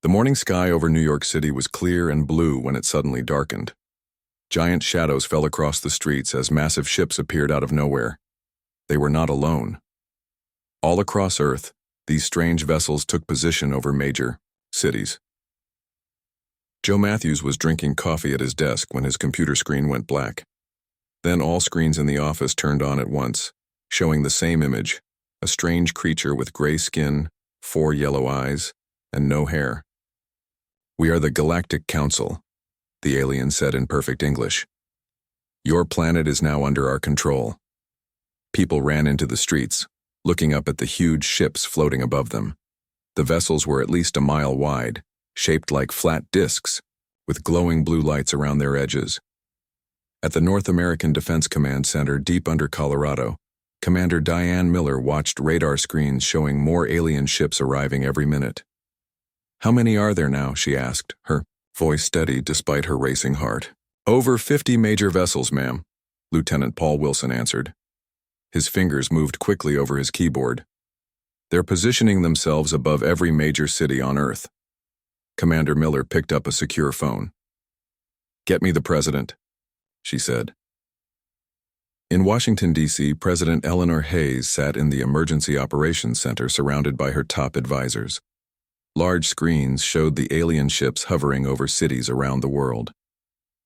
The morning sky over New York City was clear and blue when it suddenly darkened. Giant shadows fell across the streets as massive ships appeared out of nowhere. They were not alone. All across Earth, these strange vessels took position over major cities. Joe Matthews was drinking coffee at his desk when his computer screen went black. Then all screens in the office turned on at once, showing the same image, a strange creature with gray skin, 4 yellow eyes, and no hair. "We are the Galactic Council," the alien said in perfect English. "Your planet is now under our control." People ran into the streets, looking up at the huge ships floating above them. The vessels were at least a mile wide, shaped like flat discs, with glowing blue lights around their edges. At the North American Defense Command Center deep under Colorado, Commander Diane Miller watched radar screens showing more alien ships arriving every minute. "How many are there now?" she asked, her voice steady despite her racing heart. "Over 50 major vessels, ma'am," Lieutenant Paul Wilson answered. His fingers moved quickly over his keyboard. "They're positioning themselves above every major city on Earth." Commander Miller picked up a secure phone. "Get me the president," she said. In Washington, D.C., President Eleanor Hayes sat in the Emergency Operations Center surrounded by her top advisors. Large screens showed the alien ships hovering over cities around the world.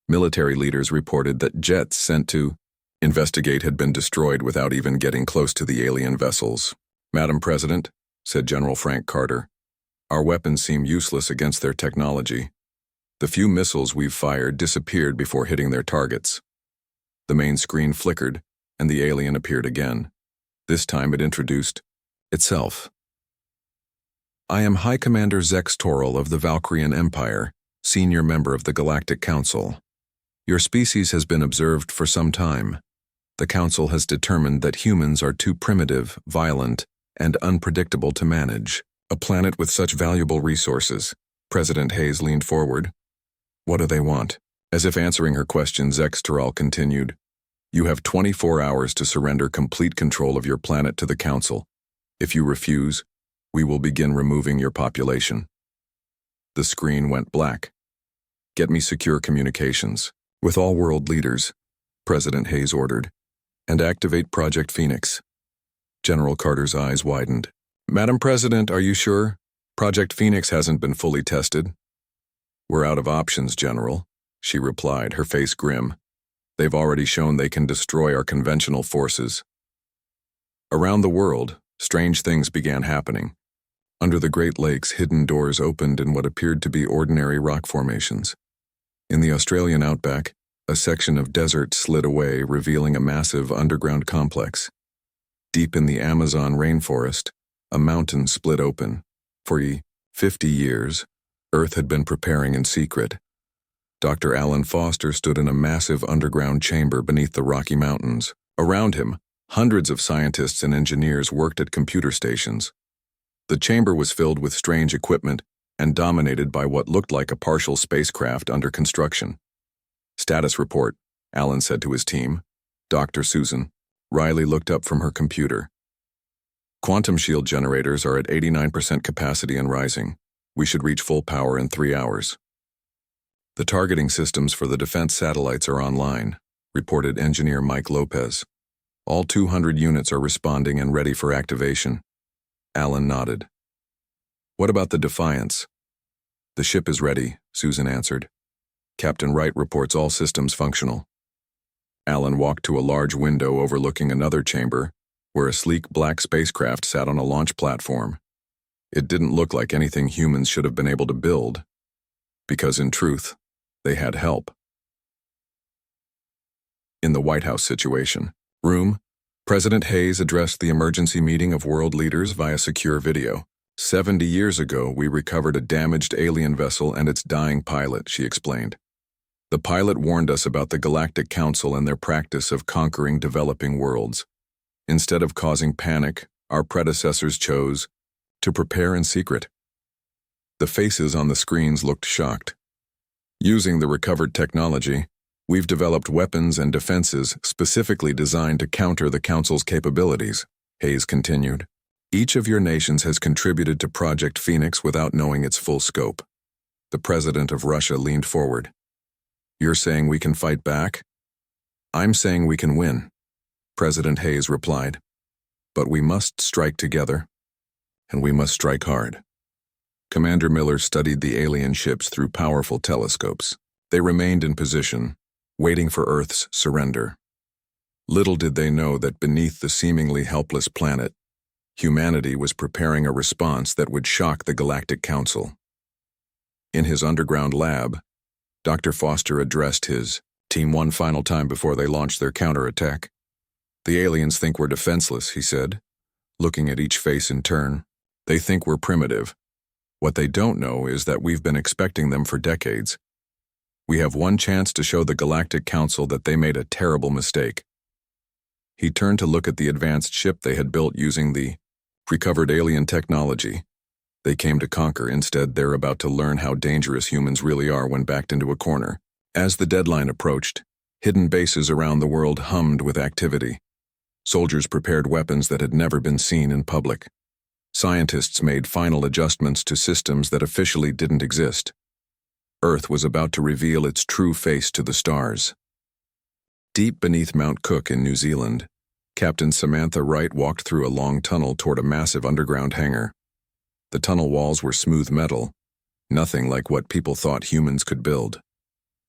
Military leaders reported that jets sent to investigate had been destroyed without even getting close to the alien vessels. "Madam President," said General Frank Carter, "our weapons seem useless against their technology. The few missiles we've fired disappeared before hitting their targets." The main screen flickered, and the alien appeared again. This time it introduced itself. "I am High Commander Zex Toril of the Valkyrian Empire, senior member of the Galactic Council. Your species has been observed for some time. The Council has determined that humans are too primitive, violent, and unpredictable to manage a planet with such valuable resources." President Hayes leaned forward. "What do they want?" As if answering her question, Zex Toril continued, "You have 24 hours to surrender complete control of your planet to the Council. If you refuse, we will begin removing your population." The screen went black. "Get me secure communications with all world leaders," President Hayes ordered, "and activate Project Phoenix." General Carter's eyes widened. "Madam President, are you sure? Project Phoenix hasn't been fully tested." "We're out of options, General," she replied, her face grim. "They've already shown they can destroy our conventional forces." Around the world, strange things began happening. Under the Great Lakes, hidden doors opened in what appeared to be ordinary rock formations. In the Australian outback, a section of desert slid away, revealing a massive underground complex. Deep in the Amazon rainforest, a mountain split open. For 50 years, Earth had been preparing in secret. Dr. Alan Foster stood in a massive underground chamber beneath the Rocky Mountains. Around him, hundreds of scientists and engineers worked at computer stations. The chamber was filled with strange equipment and dominated by what looked like a partial spacecraft under construction. "Status report," Alan said to his team. "Dr. Susan." Riley looked up from her computer. "Quantum shield generators are at 89% capacity and rising. We should reach full power in 3 hours. The targeting systems for the defense satellites are online," reported engineer Mike Lopez. "All 200 units are responding and ready for activation." Alan nodded. "What about the Defiance?" "The ship is ready," Susan answered. "Captain Wright reports all systems functional." Alan walked to a large window overlooking another chamber, where a sleek black spacecraft sat on a launch platform. It didn't look like anything humans should have been able to build, because in truth, they had help. In the White House situation room, President Hayes addressed the emergency meeting of world leaders via secure video. 70 years ago, we recovered a damaged alien vessel and its dying pilot," she explained. "The pilot warned us about the Galactic Council and their practice of conquering developing worlds. Instead of causing panic, our predecessors chose to prepare in secret." The faces on the screens looked shocked. "Using the recovered technology, we've developed weapons and defenses specifically designed to counter the Council's capabilities," Hayes continued. "Each of your nations has contributed to Project Phoenix without knowing its full scope. The president of Russia leaned forward. "You're saying we can fight back?" "I'm saying we can win," President Hayes replied. "But we must strike together, and we must strike hard." Commander Miller studied the alien ships through powerful telescopes. They remained in position, waiting for Earth's surrender. Little did they know that beneath the seemingly helpless planet, humanity was preparing a response that would shock the Galactic Council. In his underground lab, Dr. Foster addressed his team one final time before they launched their counterattack. "The aliens think we're defenseless," he said, looking at each face in turn. "They think we're primitive. What they don't know is that we've been expecting them for decades. We have one chance to show the Galactic Council that they made a terrible mistake." He turned to look at the advanced ship they had built using the recovered alien technology. They came to conquer. Instead, they're about to learn how dangerous humans really are when backed into a corner. As the deadline approached, hidden bases around the world hummed with activity. Soldiers prepared weapons that had never been seen in public. Scientists made final adjustments to systems that officially didn't exist. Earth was about to reveal its true face to the stars. Deep beneath Mount Cook in New Zealand, Captain Samantha Wright walked through a long tunnel toward a massive underground hangar. The tunnel walls were smooth metal, nothing like what people thought humans could build.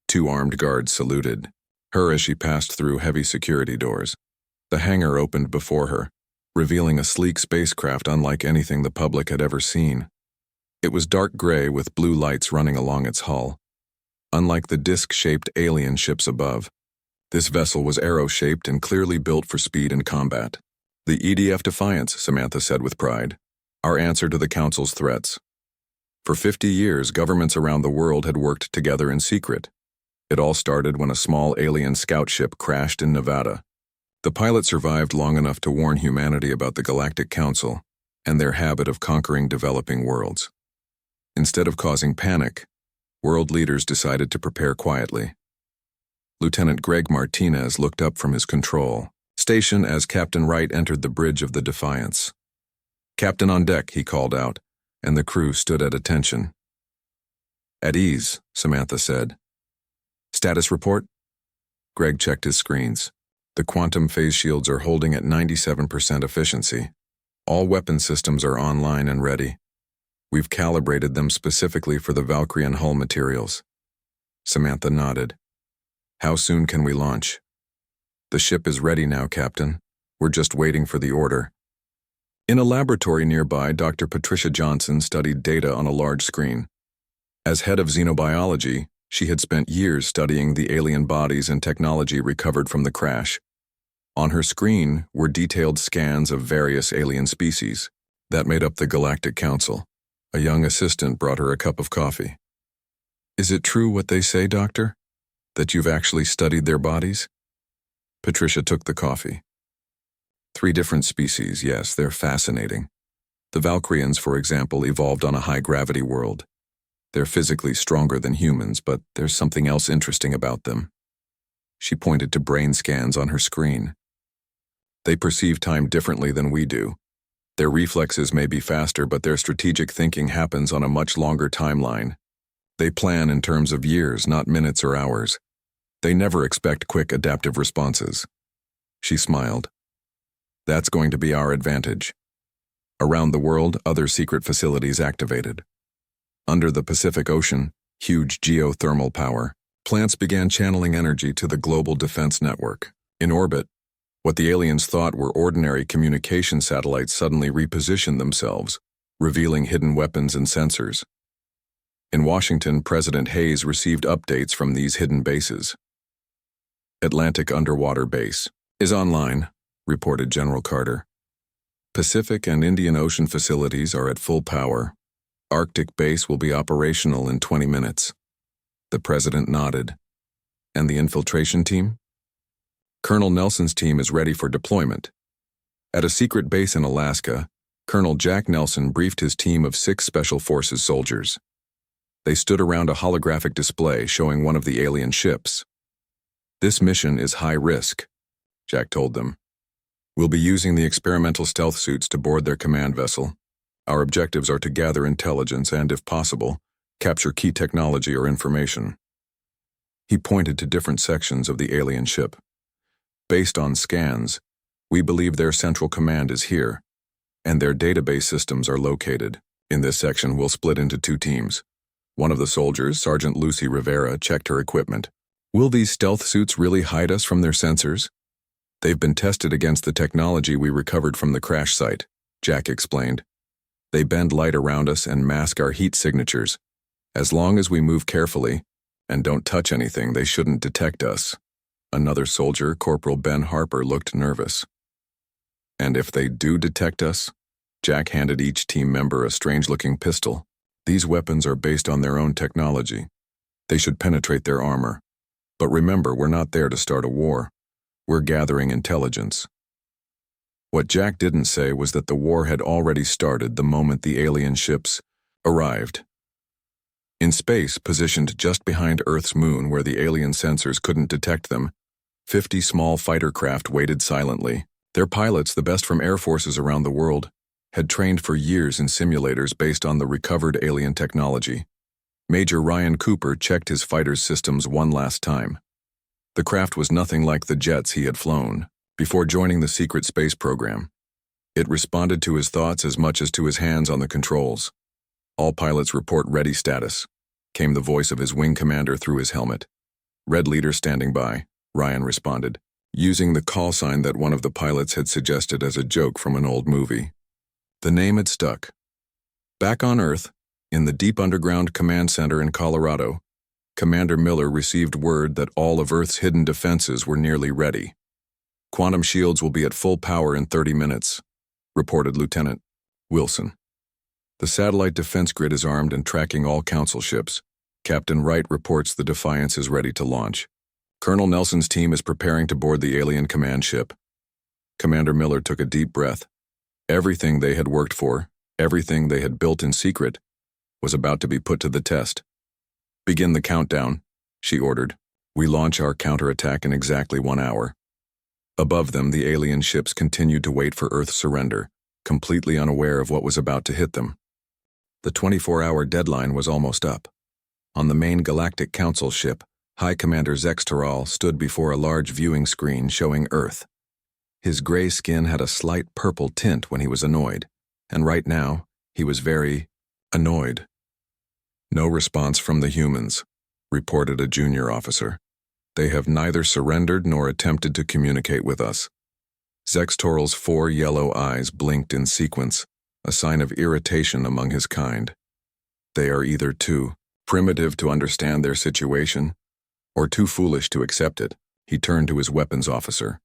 Two armed guards saluted her as she passed through heavy security doors. The hangar opened before her, revealing a sleek spacecraft unlike anything the public had ever seen. It was dark gray with blue lights running along its hull. Unlike the disc-shaped alien ships above, this vessel was arrow-shaped and clearly built for speed and combat. "The EDF Defiance," Samantha said with pride, "our answer to the Council's threats." For 50 years, governments around the world had worked together in secret. It all started when a small alien scout ship crashed in Nevada. The pilot survived long enough to warn humanity about the Galactic Council and their habit of conquering developing worlds. Instead of causing panic, world leaders decided to prepare quietly. Lieutenant Greg Martinez looked up from his control station as Captain Wright entered the bridge of the Defiance. "Captain on deck," he called out, and the crew stood at attention. "At ease," Samantha said. "Status report?" Greg checked his screens. "The quantum phase shields are holding at 97% efficiency. All weapon systems are online and ready. We've calibrated them specifically for the Valkyrian hull materials." Samantha nodded. "How soon can we launch?" "The ship is ready now, Captain. We're just waiting for the order." In a laboratory nearby, Dr. Patricia Johnson studied data on a large screen. As head of xenobiology, she had spent years studying the alien bodies and technology recovered from the crash. On her screen were detailed scans of various alien species that made up the Galactic Council. A young assistant brought her a cup of coffee. "Is it true what they say, Doctor? That you've actually studied their bodies?" Patricia took the coffee. 3 different species, yes, they're fascinating. The Valkyrians, for example, evolved on a high-gravity world. They're physically stronger than humans, but there's something else interesting about them. She pointed to brain scans on her screen. They perceive time differently than we do. Their reflexes may be faster, but their strategic thinking happens on a much longer timeline. They plan in terms of years, not minutes or hours. They never expect quick adaptive responses. She smiled. "That's going to be our advantage." Around the world, other secret facilities activated. Under the Pacific Ocean, huge geothermal power, plants began channeling energy to the global defense network. In orbit, what the aliens thought were ordinary communication satellites suddenly repositioned themselves, revealing hidden weapons and sensors. In Washington, President Hayes received updates from these hidden bases. "Atlantic Underwater Base is online," reported General Carter. "Pacific and Indian Ocean facilities are at full power. Arctic Base will be operational in 20 minutes. The President nodded. "And the infiltration team?" "Colonel Nelson's team is ready for deployment." At a secret base in Alaska, Colonel Jack Nelson briefed his team of 6 Special Forces soldiers. They stood around a holographic display showing one of the alien ships. "This mission is high risk," Jack told them. "We'll be using the experimental stealth suits to board their command vessel. Our objectives are to gather intelligence and, if possible, Capture key technology or information. He pointed to different sections of the alien ship. Based on scans, we believe their central command is here, and their database systems are located. In this section, we'll split into 2 teams. One of the soldiers, Sergeant Lucy Rivera, checked her equipment. Will these stealth suits really hide us from their sensors? They've been tested against the technology we recovered from the crash site, Jack explained. They bend light around us and mask our heat signatures. As long as we move carefully and don't touch anything, they shouldn't detect us. Another soldier, Corporal Ben Harper, looked nervous. And if they do detect us? Jack handed each team member a strange-looking pistol. These weapons are based on their own technology. They should penetrate their armor. But remember, we're not there to start a war. We're gathering intelligence. What Jack didn't say was that the war had already started the moment the alien ships arrived. In space, positioned just behind Earth's moon where the alien sensors couldn't detect them, 50 small fighter craft waited silently. Their pilots, the best from air forces around the world, had trained for years in simulators based on the recovered alien technology. Major Ryan Cooper checked his fighter's systems one last time. The craft was nothing like the jets he had flown before joining the secret space program. It responded to his thoughts as much as to his hands on the controls. All pilots report ready status, came the voice of his wing commander through his helmet. Red leader standing by, Ryan responded, using the call sign that one of the pilots had suggested as a joke from an old movie. The name had stuck. Back on Earth, in the deep underground command center in Colorado, Commander Miller received word that all of Earth's hidden defenses were nearly ready. Quantum shields will be at full power in 30 minutes, reported Lieutenant Wilson. The satellite defense grid is armed and tracking all council ships. Captain Wright reports the Defiance is ready to launch. Colonel Nelson's team is preparing to board the alien command ship. Commander Miller took a deep breath. Everything they had worked for, everything they had built in secret, was about to be put to the test. Begin the countdown, she ordered. We launch our counterattack in exactly 1 hour. Above them, the alien ships continued to wait for Earth's surrender, completely unaware of what was about to hit them. The 24-hour deadline was almost up. On the main Galactic Council ship, High Commander Zextoral stood before a large viewing screen showing Earth. His gray skin had a slight purple tint when he was annoyed, and right now, he was very annoyed. No response from the humans, reported a junior officer. They have neither surrendered nor attempted to communicate with us. Zextoral's 4 yellow eyes blinked in sequence, a sign of irritation among his kind. They are either too primitive to understand their situation, or too foolish to accept it. He turned to his weapons officer.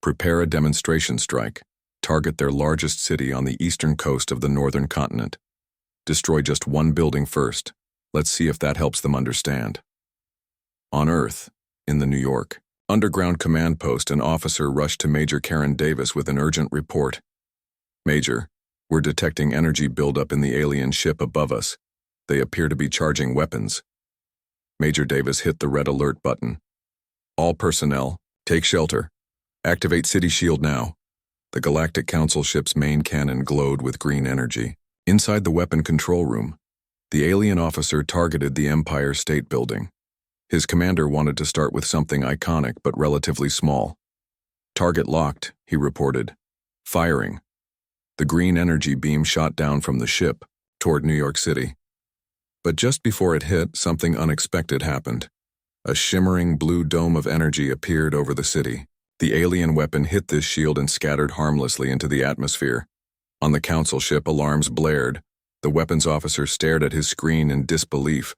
Prepare a demonstration strike. Target their largest city on the eastern coast of the northern continent. Destroy just 1 building first. Let's see if that helps them understand. On Earth, in the New York underground command post, an officer rushed to Major Karen Davis with an urgent report. Major, we're detecting energy buildup in the alien ship above us. They appear to be charging weapons. Major Davis hit the red alert button. All personnel, take shelter. Activate City Shield now. The Galactic Council ship's main cannon glowed with green energy. Inside the weapon control room, the alien officer targeted the Empire State Building. His commander wanted to start with something iconic but relatively small. Target locked, he reported. Firing. The green energy beam shot down from the ship toward New York City. But just before it hit, something unexpected happened. A shimmering blue dome of energy appeared over the city. The alien weapon hit this shield and scattered harmlessly into the atmosphere. On the council ship, alarms blared. The weapons officer stared at his screen in disbelief.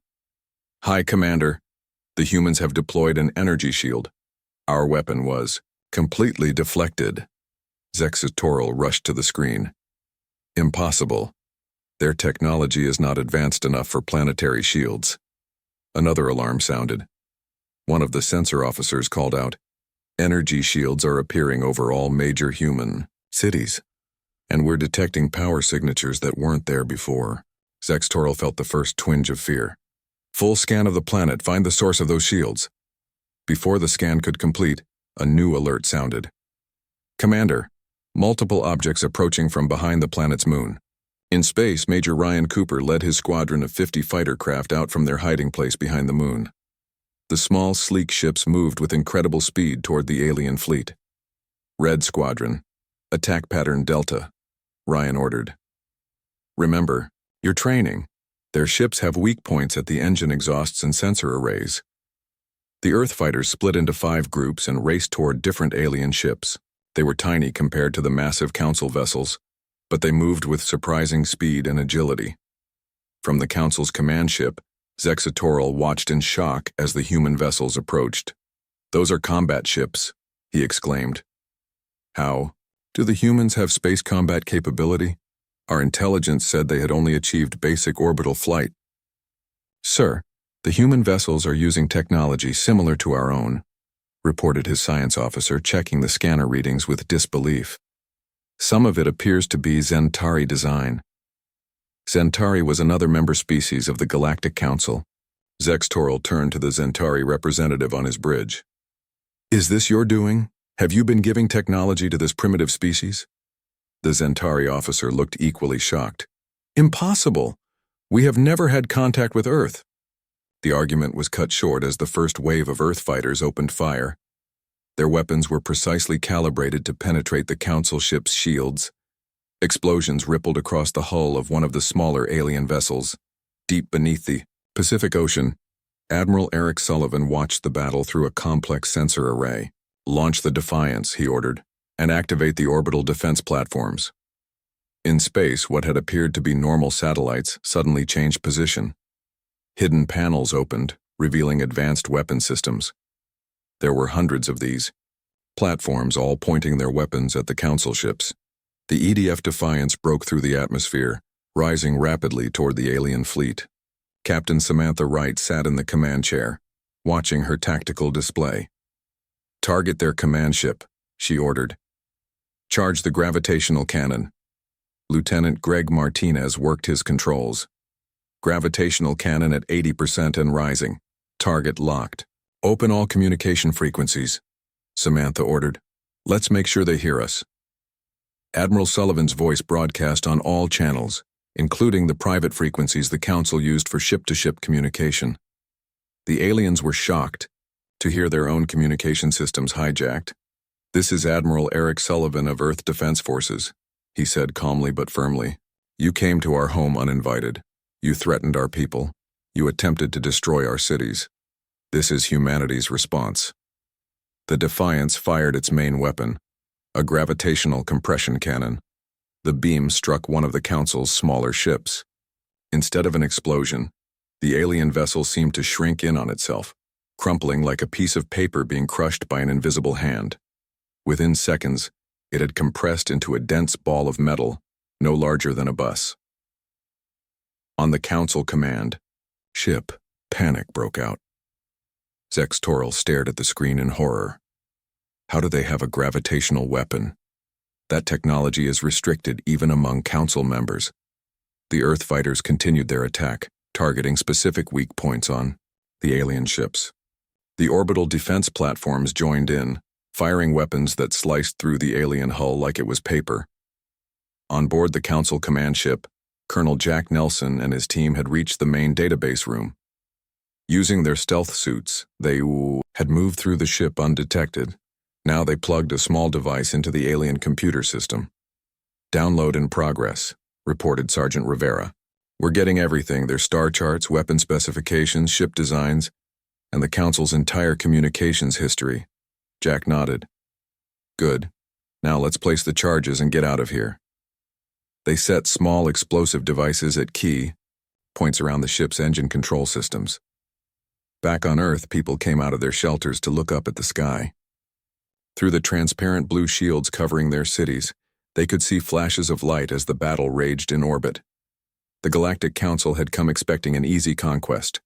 High Commander, the humans have deployed an energy shield. Our weapon was completely deflected. Zextoral rushed to the screen. Impossible. Their technology is not advanced enough for planetary shields. Another alarm sounded. One of the sensor officers called out, Energy shields are appearing over all major human cities, and we're detecting power signatures that weren't there before. Zextoral felt the first twinge of fear. Full scan of the planet, find the source of those shields. Before the scan could complete, a new alert sounded. Commander, multiple objects approaching from behind the planet's moon. In space, Major Ryan Cooper led his squadron of 50 fighter craft out from their hiding place behind the moon. The small, sleek ships moved with incredible speed toward the alien fleet. Red Squadron, attack pattern Delta, Ryan ordered. Remember, you're training. Their ships have weak points at the engine exhausts and sensor arrays. The Earth fighters split into 5 groups and raced toward different alien ships. They were tiny compared to the massive Council vessels, but they moved with surprising speed and agility. From the Council's command ship, Zexatoral watched in shock as the human vessels approached. "Those are combat ships," he exclaimed. "How? Do the humans have space combat capability? Our intelligence said they had only achieved basic orbital flight." "Sir, the human vessels are using technology similar to our own," reported his science officer, checking the scanner readings with disbelief. "Some of it appears to be Zentari design." Zentari was another member species of the Galactic Council. Zexatoral turned to the Zentari representative on his bridge. "Is this your doing? Have you been giving technology to this primitive species?" The Zentari officer looked equally shocked. "Impossible! We have never had contact with Earth." The argument was cut short as the first wave of Earth fighters opened fire. Their weapons were precisely calibrated to penetrate the Council ship's shields. Explosions rippled across the hull of one of the smaller alien vessels. Deep beneath the Pacific Ocean, Admiral Eric Sullivan watched the battle through a complex sensor array. "Launch the Defiance," he ordered, "and activate the orbital defense platforms." In space, what had appeared to be normal satellites suddenly changed position. Hidden panels opened, revealing advanced weapon systems. There were hundreds of these, platforms all pointing their weapons at the Council ships. The EDF Defiance broke through the atmosphere, rising rapidly toward the alien fleet. Captain Samantha Wright sat in the command chair, watching her tactical display. "Target their command ship," she ordered. "Charge the gravitational cannon." Lieutenant Greg Martinez worked his controls. "Gravitational cannon at 80% and rising. Target locked. Open all communication frequencies," Samantha ordered. "Let's make sure they hear us." Admiral Sullivan's voice broadcast on all channels, including the private frequencies the Council used for ship-to-ship communication. The aliens were shocked to hear their own communication systems hijacked. "This is Admiral Eric Sullivan of Earth Defense Forces," he said calmly but firmly. "You came to our home uninvited. You threatened our people. You attempted to destroy our cities. This is humanity's response." The Defiance fired its main weapon, a gravitational compression cannon. The beam struck one of the Council's smaller ships. Instead of an explosion, the alien vessel seemed to shrink in on itself, crumpling like a piece of paper being crushed by an invisible hand. Within seconds, it had compressed into a dense ball of metal, no larger than a bus. On the Council command ship, panic broke out. Zexatoral stared at the screen in horror. How do they have a gravitational weapon? That technology is restricted even among Council members. The Earth fighters continued their attack, targeting specific weak points on the alien ships. The orbital defense platforms joined in, firing weapons that sliced through the alien hull like it was paper. On board the Council command ship, Colonel Jack Nelson and his team had reached the main database room. Using their stealth suits, they had moved through the ship undetected. Now they plugged a small device into the alien computer system. "Download in progress," reported Sergeant Rivera. "We're getting everything, their star charts, weapon specifications, ship designs, and the Council's entire communications history." Jack nodded. "Good. Now let's place the charges and get out of here." They set small explosive devices at key points around the ship's engine control systems. Back on Earth, people came out of their shelters to look up at the sky. Through the transparent blue shields covering their cities, they could see flashes of light as the battle raged in orbit. The Galactic Council had come expecting an easy conquest.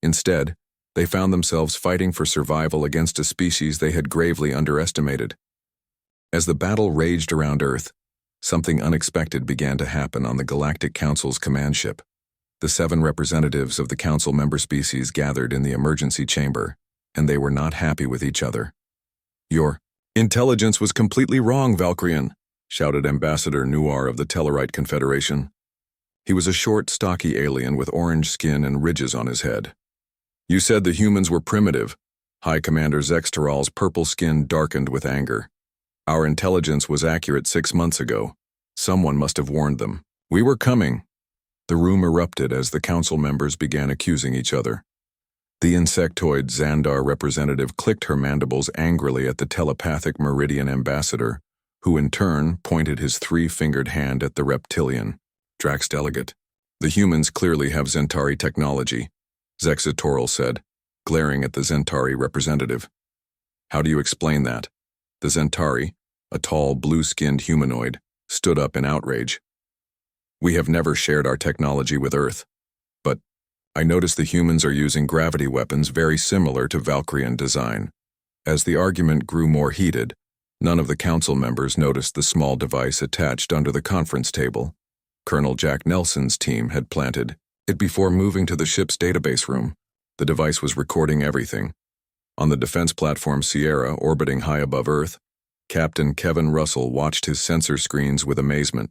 Instead, they found themselves fighting for survival against a species they had gravely underestimated. As the battle raged around Earth, something unexpected began to happen on the Galactic Council's command ship. The 7 representatives of the Council member species gathered in the emergency chamber, and they were not happy with each other. "Your intelligence was completely wrong, Valkyrian," shouted Ambassador Nuar of the Tellarite Confederation. He was a short, stocky alien with orange skin and ridges on his head. "You said the humans were primitive." High Commander Zexteral's purple skin darkened with anger. "Our intelligence was accurate 6 months ago. Someone must have warned them. We were coming." The room erupted as the council members began accusing each other. The insectoid Xandar representative clicked her mandibles angrily at the telepathic Meridian ambassador, who in turn pointed his 3-fingered hand at the reptilian, Drax delegate. "The humans clearly have Zentari technology," Zexitoral said, glaring at the Zentari representative. "How do you explain that?" The Zentari, a tall, blue-skinned humanoid, stood up in outrage. "We have never shared our technology with Earth. But I noticed the humans are using gravity weapons very similar to Valkyrian design." As the argument grew more heated, none of the council members noticed the small device attached under the conference table. Colonel Jack Nelson's team had planted it before moving to the ship's database room. The device was recording everything. On the defense platform Sierra, orbiting high above Earth, Captain Kevin Russell watched his sensor screens with amazement.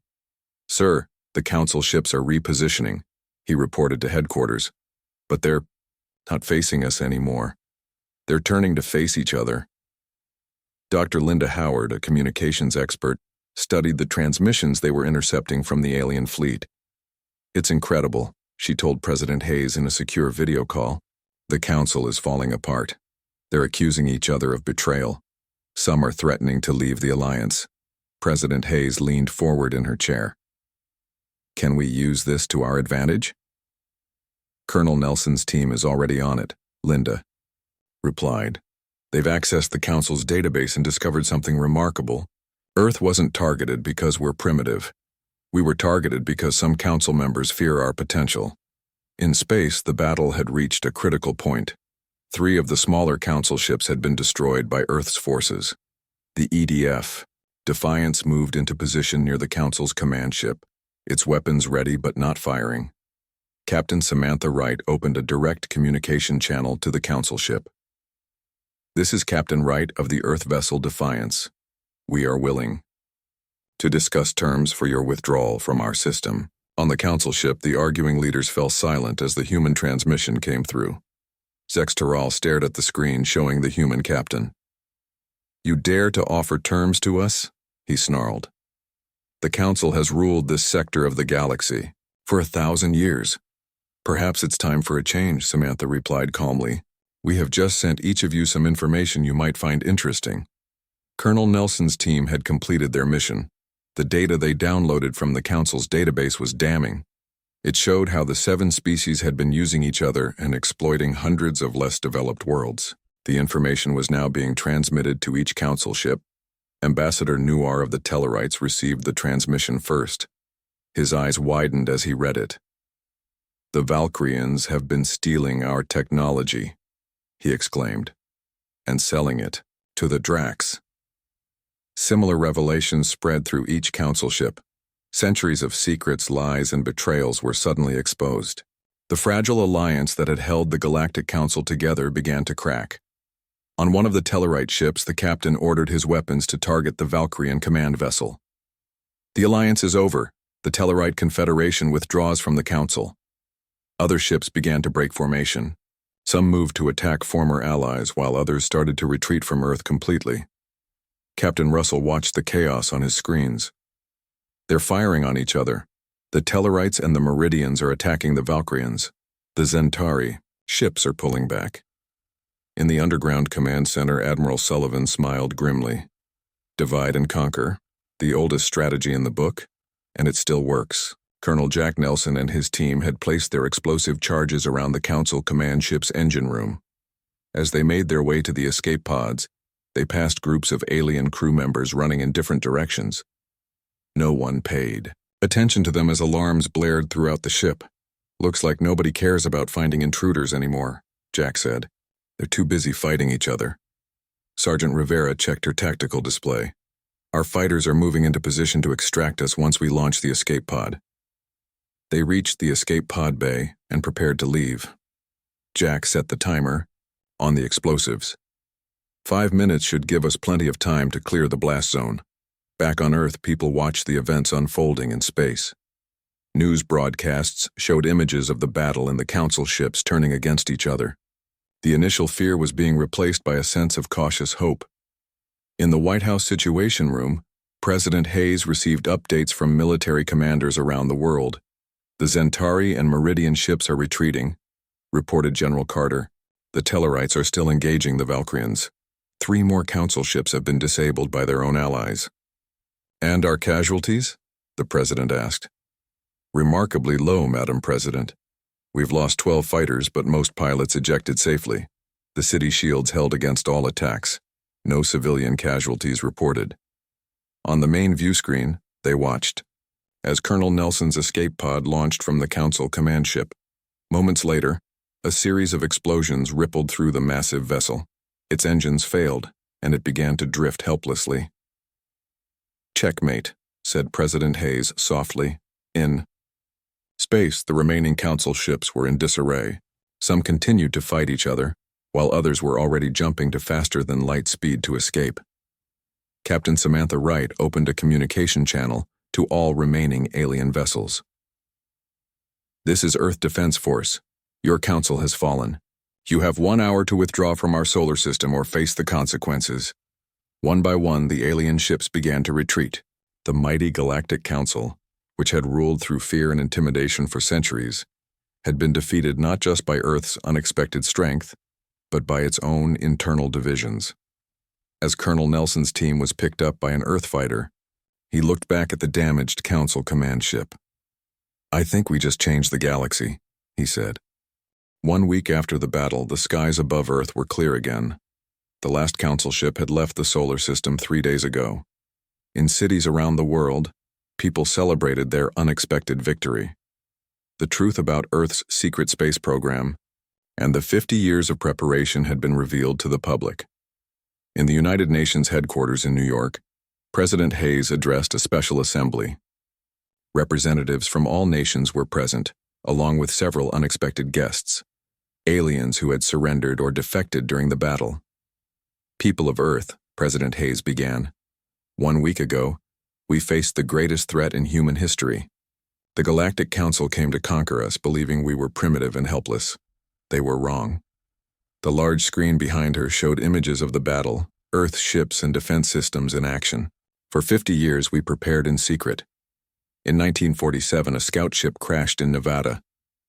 "Sir, the council ships are repositioning," he reported to headquarters. "But they're not facing us anymore. They're turning to face each other." Dr. Linda Howard, a communications expert, studied the transmissions they were intercepting from the alien fleet. "It's incredible," she told President Hayes in a secure video call. "The council is falling apart. They're accusing each other of betrayal. Some are threatening to leave the alliance." President Hayes leaned forward in her chair. "Can we use this to our advantage?" "Colonel Nelson's team is already on it," Linda replied. "They've accessed the council's database and discovered something remarkable. Earth wasn't targeted because we're primitive. We were targeted because some council members fear our potential. In space, the battle had reached a critical point. 3 of the smaller council ships had been destroyed by Earth's forces. The EDF, Defiance, moved into position near the council's command ship, its weapons ready but not firing. Captain Samantha Wright opened a direct communication channel to the council ship. "This is Captain Wright of the Earth vessel Defiance. We are willing to discuss terms for your withdrawal from our system." On the council ship, the arguing leaders fell silent as the human transmission came through. Zexteral stared at the screen showing the human captain. "You dare to offer terms to us?" he snarled. "The council has ruled this sector of the galaxy for 1,000 years. Perhaps it's time for a change," Samantha replied calmly. "We have just sent each of you some information you might find interesting." Colonel Nelson's team had completed their mission. The data they downloaded from the council's database was damning. It showed how the 7 species had been using each other and exploiting hundreds of less developed worlds. The information was now being transmitted to each council ship. Ambassador Nuar of the Tellarites received the transmission first. His eyes widened as he read it. "The Valkyrians have been stealing our technology," he exclaimed, "and selling it to the Drax." Similar revelations spread through each council ship. Centuries of secrets, lies, and betrayals were suddenly exposed. The fragile alliance that had held the Galactic Council together began to crack. On one of the Tellarite ships, the captain ordered his weapons to target the Valkyrian command vessel. "The alliance is over. The Tellarite Confederation withdraws from the Council." Other ships began to break formation. Some moved to attack former allies, while others started to retreat from Earth completely. Captain Russell watched the chaos on his screens. "They're firing on each other. The Tellarites and the Meridians are attacking the Valkyrians. The Zentari ships are pulling back." In the underground command center, Admiral Sullivan smiled grimly. "Divide and conquer, the oldest strategy in the book, and it still works." Colonel Jack Nelson and his team had placed their explosive charges around the Council command ship's engine room. As they made their way to the escape pods, they passed groups of alien crew members running in different directions. No one paid attention to them as alarms blared throughout the ship. "Looks like nobody cares about finding intruders anymore," Jack said. "They're too busy fighting each other." Sergeant Rivera checked her tactical display. "Our fighters are moving into position to extract us once we launch the escape pod." They reached the escape pod bay and prepared to leave. Jack set the timer on the explosives. 5 minutes should give us plenty of time to clear the blast zone. Back on Earth, people watched the events unfolding in space. News broadcasts showed images of the battle and the council ships turning against each other. The initial fear was being replaced by a sense of cautious hope. In the White House Situation Room, President Hayes received updates from military commanders around the world. The Centauri and Meridian ships are retreating, reported General Carter. The Tellarites are still engaging the Valkyrians. 3 more council ships have been disabled by their own allies. And our casualties? The president asked. Remarkably low, Madam President. We've lost 12 fighters, but most pilots ejected safely. The city shields held against all attacks. No civilian casualties reported. On the main view screen, they watched as Colonel Nelson's escape pod launched from the Council command ship. Moments later, a series of explosions rippled through the massive vessel. Its engines failed, and it began to drift helplessly. Checkmate, said President Hayes softly. In space, the remaining Council ships were in disarray. Some continued to fight each other, while others were already jumping to faster-than-light speed to escape. Captain Samantha Wright opened a communication channel to all remaining alien vessels. This is Earth Defense Force. Your council has fallen. You have 1 hour to withdraw from our solar system or face the consequences. One by one, the alien ships began to retreat. The mighty Galactic Council, which had ruled through fear and intimidation for centuries, had been defeated not just by Earth's unexpected strength, but by its own internal divisions. As Colonel Nelson's team was picked up by an Earth fighter, he looked back at the damaged Council command ship. I think we just changed the galaxy, he said. 1 week after the battle, the skies above Earth were clear again. The last Council ship had left the solar system 3 days ago. In cities around the world, people celebrated their unexpected victory. The truth about Earth's secret space program and the 50 years of preparation had been revealed to the public. In the United Nations headquarters in New York, President Hayes addressed a special assembly. Representatives from all nations were present, along with several unexpected guests, aliens who had surrendered or defected during the battle. People of Earth, President Hayes began. 1 week ago, we faced the greatest threat in human history. The Galactic Council came to conquer us, believing we were primitive and helpless. They were wrong. The large screen behind her showed images of the battle, Earth's ships and defense systems in action. For 50 years, we prepared in secret. In 1947, a scout ship crashed in Nevada.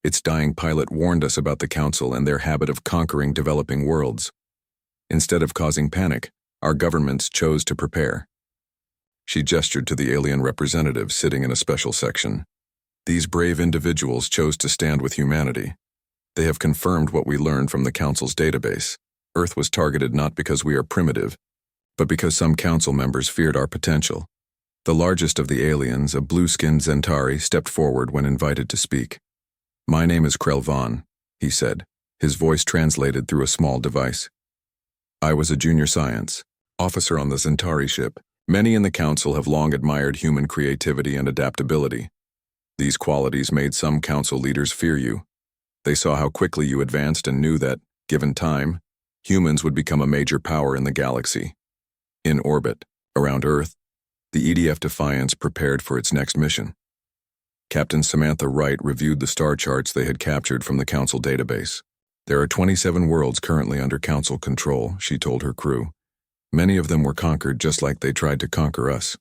Its dying pilot warned us about the Council and their habit of conquering developing worlds. Instead of causing panic, our governments chose to prepare. She gestured to the alien representatives sitting in a special section. These brave individuals chose to stand with humanity. They have confirmed what we learned from the Council's database. Earth was targeted not because we are primitive, but because some Council members feared our potential. The largest of the aliens, a blue-skinned Centauri, stepped forward when invited to speak. My name is Krell Vaughn, he said, his voice translated through a small device. I was a junior science officer on the Centauri ship. Many in the Council have long admired human creativity and adaptability. These qualities made some Council leaders fear you. They saw how quickly you advanced and knew that, given time, humans would become a major power in the galaxy. In orbit, around Earth, the EDF Defiance prepared for its next mission. Captain Samantha Wright reviewed the star charts they had captured from the Council database. There are 27 worlds currently under Council control, she told her crew. Many of them were conquered just like they tried to conquer us.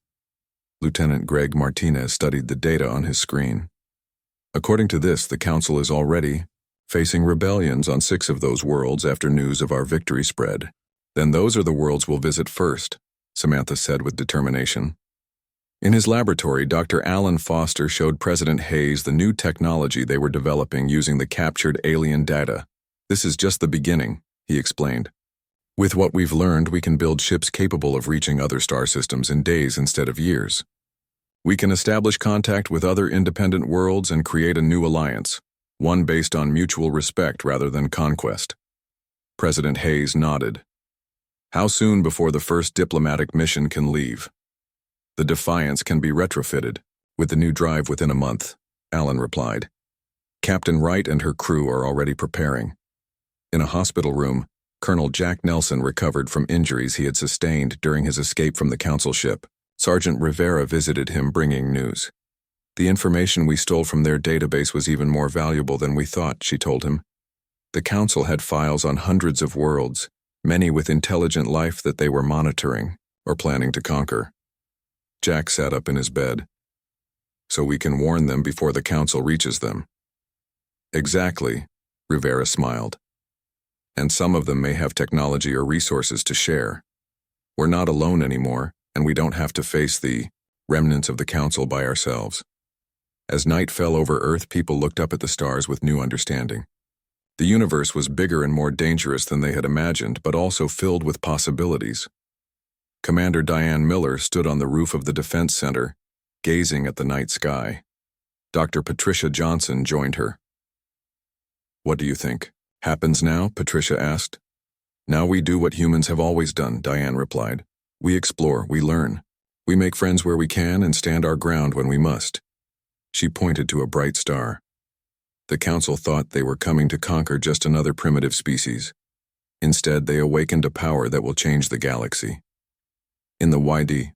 Lieutenant Greg Martinez studied the data on his screen. According to this, the Council is already facing rebellions on 6 of those worlds after news of our victory spread. Then those are the worlds we'll visit first, Samantha said with determination. In his laboratory, Dr. Alan Foster showed President Hayes the new technology they were developing using the captured alien data. This is just the beginning, he explained. With what we've learned, we can build ships capable of reaching other star systems in days instead of years. We can establish contact with other independent worlds and create a new alliance, one based on mutual respect rather than conquest. President Hayes nodded. How soon before the first diplomatic mission can leave? The Defiance can be retrofitted, with the new drive within a month, Alan replied. Captain Wright and her crew are already preparing. In a hospital room, Colonel Jack Nelson recovered from injuries he had sustained during his escape from the Council ship. Sergeant Rivera visited him bringing news. The information we stole from their database was even more valuable than we thought, she told him. The council had files on hundreds of worlds, many with intelligent life that they were monitoring or planning to conquer. Jack sat up in his bed. So we can warn them before the council reaches them. Exactly, Rivera smiled. And some of them may have technology or resources to share. We're not alone anymore, and we don't have to face the remnants of the council by ourselves. As night fell over Earth, people looked up at the stars with new understanding. The universe was bigger and more dangerous than they had imagined, but also filled with possibilities. Commander Diane Miller stood on the roof of the Defense Center, gazing at the night sky. Dr. Patricia Johnson joined her. What do you think? Happens now? Patricia asked. Now we do what humans have always done, Diane replied. We explore, we learn. We make friends where we can and stand our ground when we must. She pointed to a bright star. The council thought they were coming to conquer just another primitive species. Instead, they awakened a power that will change the galaxy. In the YD,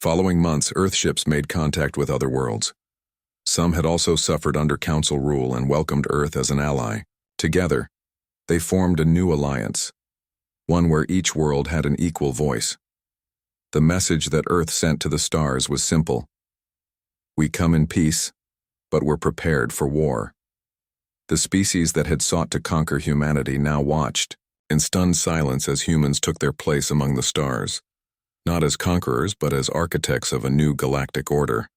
following months, Earthships made contact with other worlds. Some had also suffered under council rule and welcomed Earth as an ally. Together, they formed a new alliance, one where each world had an equal voice. The message that Earth sent to the stars was simple. We come in peace, but we're prepared for war. The species that had sought to conquer humanity now watched, in stunned silence as humans took their place among the stars, not as conquerors but as architects of a new galactic order.